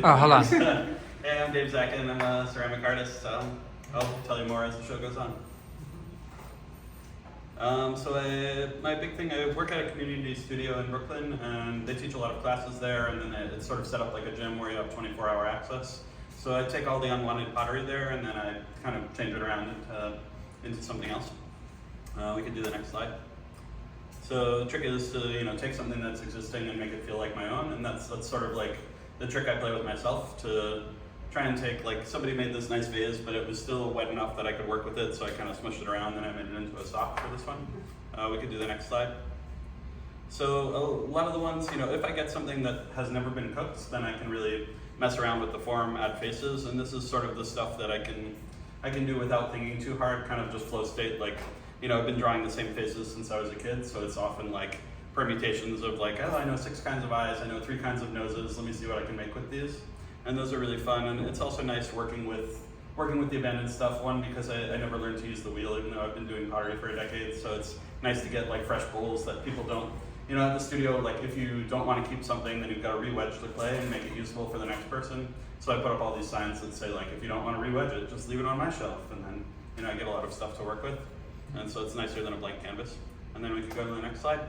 Oh, hold on. Hey, I'm Dave Zackin. I'm a ceramic artist. I'll tell you more as the show goes on. My big thing, I work at a community studio in Brooklyn, and they teach a lot of classes there, and then it's sort of set up like a gym where you have 24-hour access. So I take all the unwanted pottery there, and then I kind of change it around into something else. We can do the next slide. So the trick is to take something that's existing and make it feel like my own, and that's sort of like the trick I play with myself, to try and take, like, somebody made this nice vase, but it was still wet enough that I could work with it, so I kind of smushed it around, and I made it into a sock for this one. We could do the next slide. So a lot of the ones, if I get something that has never been cooked, then I can really mess around with the form, add faces, and this is sort of the stuff that I can do without thinking too hard, kind of just flow state. Like, I've been drawing the same faces since I was a kid, so it's often like permutations of like, oh, I know 6 kinds of eyes, I know 3 kinds of noses, let me see what I can make with these. And those are really fun, and it's also nice working with the abandoned stuff. One, because I never learned to use the wheel, even though I've been doing pottery for a decade, so it's nice to get like fresh bowls that people don't, at the studio, like if you don't want to keep something, then you've got to re-wedge the clay and make it usable for the next person. So I put up all these signs that say, like, if you don't want to re-wedge it, just leave it on my shelf, and then, I get a lot of stuff to work with. And so it's nicer than a blank canvas. And then we can go to the next slide.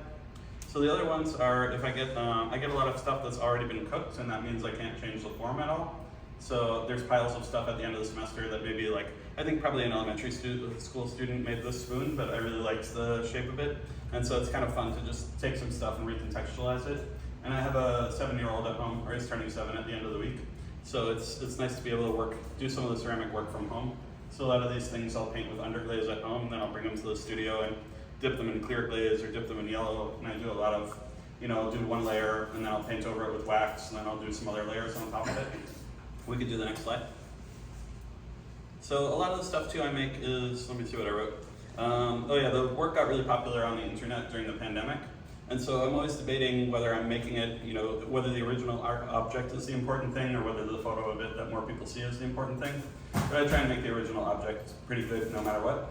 So the other ones are, if I get a lot of stuff that's already been cooked, and that means I can't change the form at all. So there's piles of stuff at the end of the semester that maybe, like, I think probably an elementary school student made this spoon, but I really liked the shape of it. And so it's kind of fun to just take some stuff and recontextualize it. And I have a 7-year-old at home, or he's turning 7 at the end of the week. So it's nice to be able to do some of the ceramic work from home. So a lot of these things I'll paint with underglaze at home, then I'll bring them to the studio and dip them in clear glaze or dip them in yellow. And I do a lot of, I'll do one layer and then I'll paint over it with wax, and then I'll do some other layers on top of it. We could do the next slide. So a lot of the stuff too I make is, let me see what I wrote. The work got really popular on the internet during the pandemic. And so I'm always debating whether I'm making it, whether the original art object is the important thing, or whether the photo of it that more people see is the important thing. But I try and make the original object pretty good no matter what.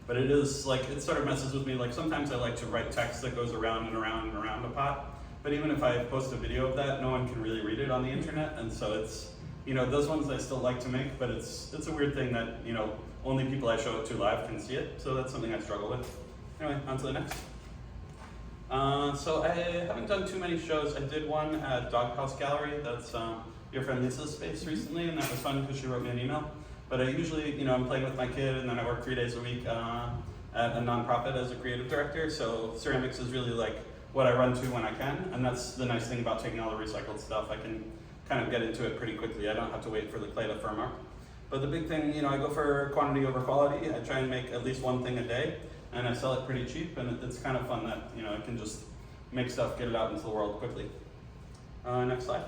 But it is, like, it sort of messes with me. Like, sometimes I like to write text that goes around and around and around a pot. But even if I post a video of that, no one can really read it on the internet. And so it's, those ones I still like to make, but it's a weird thing that, only people I show it to live can see it. So that's something I struggle with. Anyway, on to the next. So I haven't done too many shows. I did one at Doghouse Gallery. That's your friend Lisa's space recently, and that was fun because she wrote me an email. But I usually, I'm playing with my kid, and then I work 3 days a week at a nonprofit as a creative director. So ceramics is really like what I run to when I can, and that's the nice thing about taking all the recycled stuff. I can kind of get into it pretty quickly. I don't have to wait for the clay to firm up. But the big thing, I go for quantity over quality. I try and make at least one thing a day, and I sell it pretty cheap, and it's kind of fun that, I can just make stuff, get it out into the world quickly. Next slide.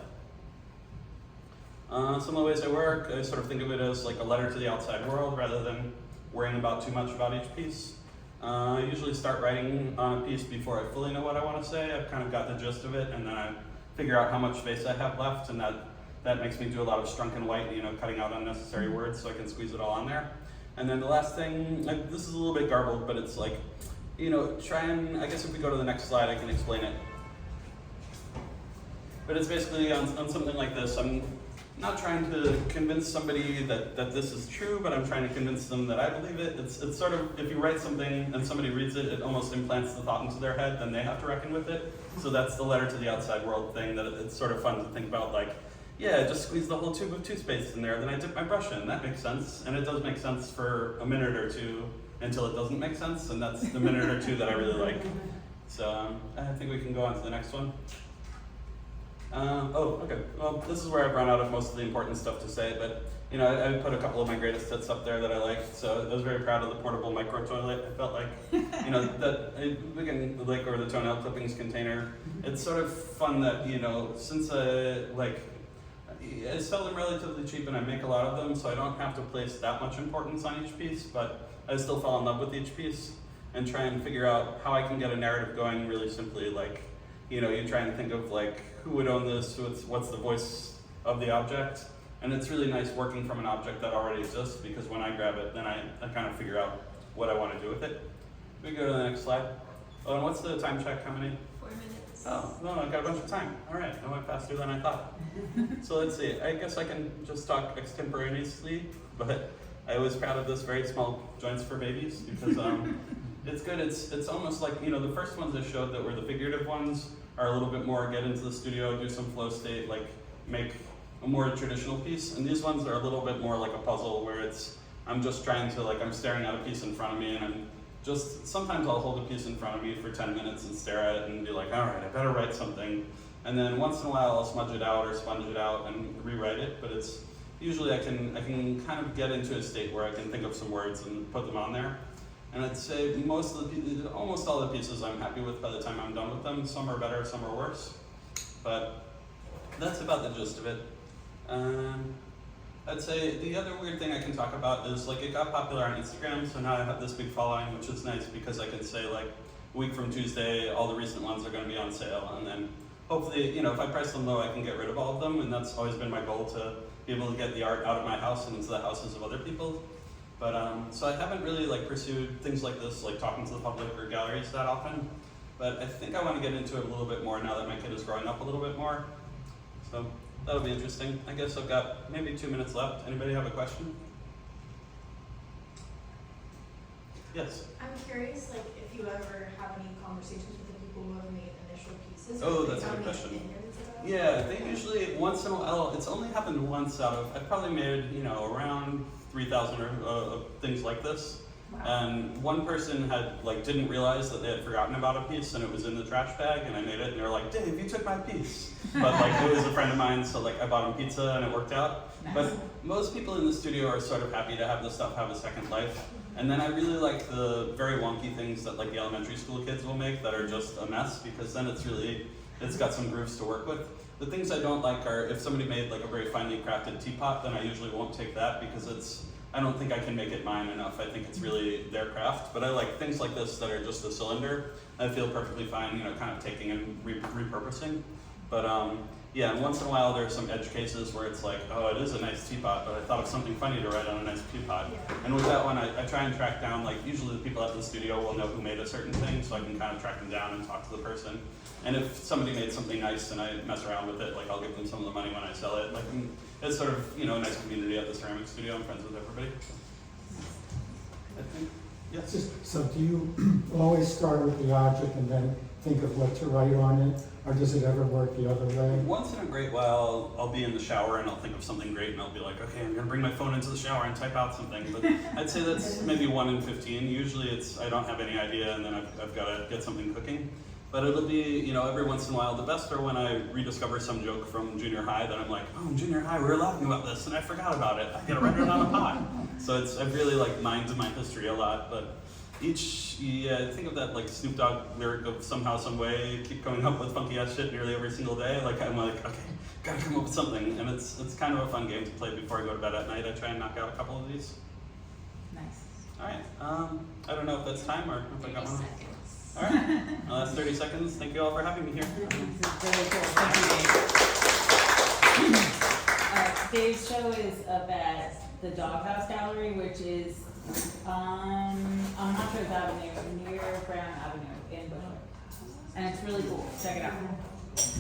Some of the ways I work, I sort of think of it as like a letter to the outside world rather than worrying about too much about each piece. I usually start writing on a piece before I fully know what I want to say. I've kind of got the gist of it, and then I figure out how much space I have left, and that makes me do a lot of strunk and white, cutting out unnecessary words so I can squeeze it all on there. And then the last thing, this is a little bit garbled, but it's like, try and, I guess if we go to the next slide, I can explain it. But it's basically on something like this. I'm not trying to convince somebody that this is true, but I'm trying to convince them that I believe it. It's sort of, if you write something and somebody reads it, it almost implants the thought into their head, then they have to reckon with it. So that's the letter to the outside world thing, that it's sort of fun to think about, like, yeah, just squeeze the whole tube of toothpaste in there, then I dip my brush in, that makes sense. And it does make sense for a minute or two until it doesn't make sense, and that's the minute or two that I really like. So I think we can go on to the next one. Okay. Well, this is where I've run out of most of the important stuff to say, but I put a couple of my greatest hits up there that I liked. So I was very proud of the portable micro toilet. I felt like, we can link over the toenail clippings container. It's sort of fun that, since I sell them relatively cheap and I make a lot of them, so I don't have to place that much importance on each piece, but I still fall in love with each piece and try and figure out how I can get a narrative going really simply. Like, you try and think of like, who would own this, what's the voice of the object, and it's really nice working from an object that already exists, because when I grab it, then I kind of figure out what I want to do with it. We go to the next slide. Oh, and what's the time check? How many? 4 minutes. Oh, no, I've got a bunch of time. All right, I went faster than I thought. So let's see, I guess I can just talk extemporaneously, but I was proud of this very small joints for babies because it's good. It's almost like, you know, the first ones I showed that were the figurative ones are a little bit more get into the studio, do some flow state, like make a more traditional piece. And these ones are a little bit more like a puzzle where I'm just trying to, like, I'm staring at a piece in front of me and sometimes I'll hold a piece in front of me for 10 minutes and stare at it and be like, all right, I better write something. And then once in a while I'll smudge it out or sponge it out and rewrite it, but usually I can kind of get into a state where I can think of some words and put them on there. And I'd say almost all the pieces I'm happy with by the time I'm done with them. Some are better, some are worse. But that's about the gist of it. I'd say the other weird thing I can talk about is, like, it got popular on Instagram, so now I have this big following, which is nice because I can say, like, a week from Tuesday, all the recent ones are going to be on sale, and then hopefully, you know, if I price them low, I can get rid of all of them, and that's always been my goal, to be able to get the art out of my house and into the houses of other people. But so I haven't really, like, pursued things like this, like talking to the public or galleries that often, but I think I want to get into it a little bit more now that my kid is growing up a little bit more. So that'll be interesting. I guess I've got maybe 2 minutes left. Anybody have a question? Yes? I'm curious, like, if you ever have any conversations with the people who have made initial pieces. Oh, that's a good question. Yeah, they usually, once in a while, it's only happened once out of, I've probably made, you know, around 3,000 or things like this. Wow. And one person didn't realize that they had forgotten about a piece and it was in the trash bag, and I made it and they were like, Dave, you took my piece. But like, it was a friend of mine, so like I bought him pizza and it worked out. Nice. But most people in the studio are sort of happy to have this stuff have a second life. And then I really like the very wonky things that like the elementary school kids will make that are just a mess, because then it's got some grooves to work with. The things I don't like are if somebody made like a very finely crafted teapot, then I usually won't take that because I don't think I can make it mine enough. I think it's really their craft. But I like things like this that are just a cylinder. I feel perfectly fine, you know, kind of taking and repurposing. But yeah, and once in a while there are some edge cases where it's like, oh, it is a nice teapot, but I thought of something funny to write on a nice teapot. Yeah. And with that one, I try and track down, like, usually the people at the studio will know who made a certain thing, so I can kind of track them down and talk to the person. And if somebody made something nice and I mess around with it, like, I'll give them some of the money when I sell it. Like, it's sort of, you know, a nice community at the ceramic studio. I'm friends with everybody. I think, yes? So do you always start with the object and then think of what to write on it? Or does it ever work the other way? Once in a great while, I'll be in the shower and I'll think of something great and I'll be like, okay, I'm gonna bring my phone into the shower and type out something. But I'd say that's maybe 1 in 15. Usually I don't have any idea and then I've gotta get something cooking. But it'll be, you know, every once in a while. The best are when I rediscover some joke from junior high that I'm like, oh, in junior high we were laughing about this and I forgot about it. I gotta write it on a pot. So I've really like mined my history a lot, but think of that like Snoop Dogg lyric of somehow, some way, keep coming up with funky ass shit nearly every single day. Like I'm like, okay, gotta come up with something, and it's kind of a fun game to play before I go to bed at night. I try and knock out a couple of these. Nice. All right. I don't know if that's time or if I got 30 one. seconds. All right. Well, that's 30 seconds. Thank you all for having me here. This is really cool. Thank you, Dave. Dave's show is up at the Doghouse Gallery, which is on Montrose Avenue, near Brown Avenue in Bushwick. And it's really cool. Check it out.